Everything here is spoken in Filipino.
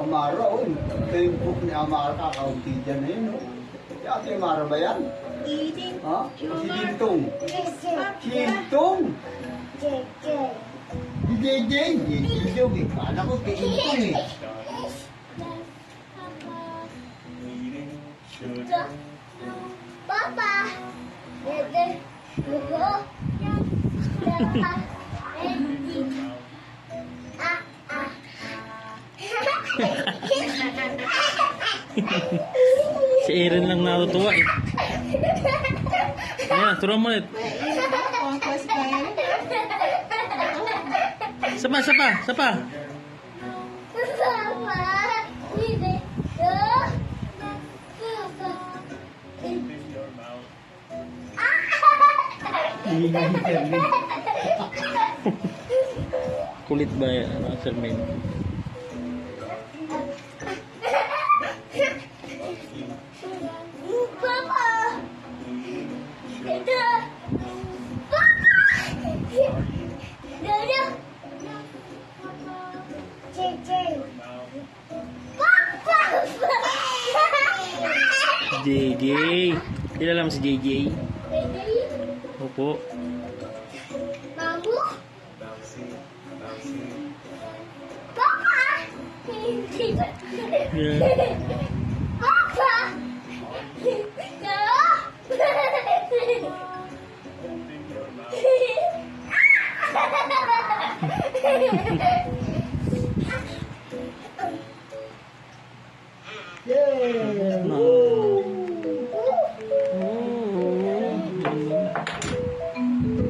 Amara, oh. Facebook ni Amara, kakaunti dyan na yun, oh. Si Ate Amara ba yan? Ha? O si Dintong? Dintong? Si JJ. JJ, oh. Kala ko kay Dintong, eh. Papa! Si Aaron lang natutuwa eh. Ayan, turuan mo ulit. Sapa, sapa, sapa. Kulit ba yan, Sir Main? Papa! Ito! Papa! Dada! JJ! Papa! JJ. Kilala mo si JJ? JJ? Opo. Mamu? Papa! Yeah. Papa! No!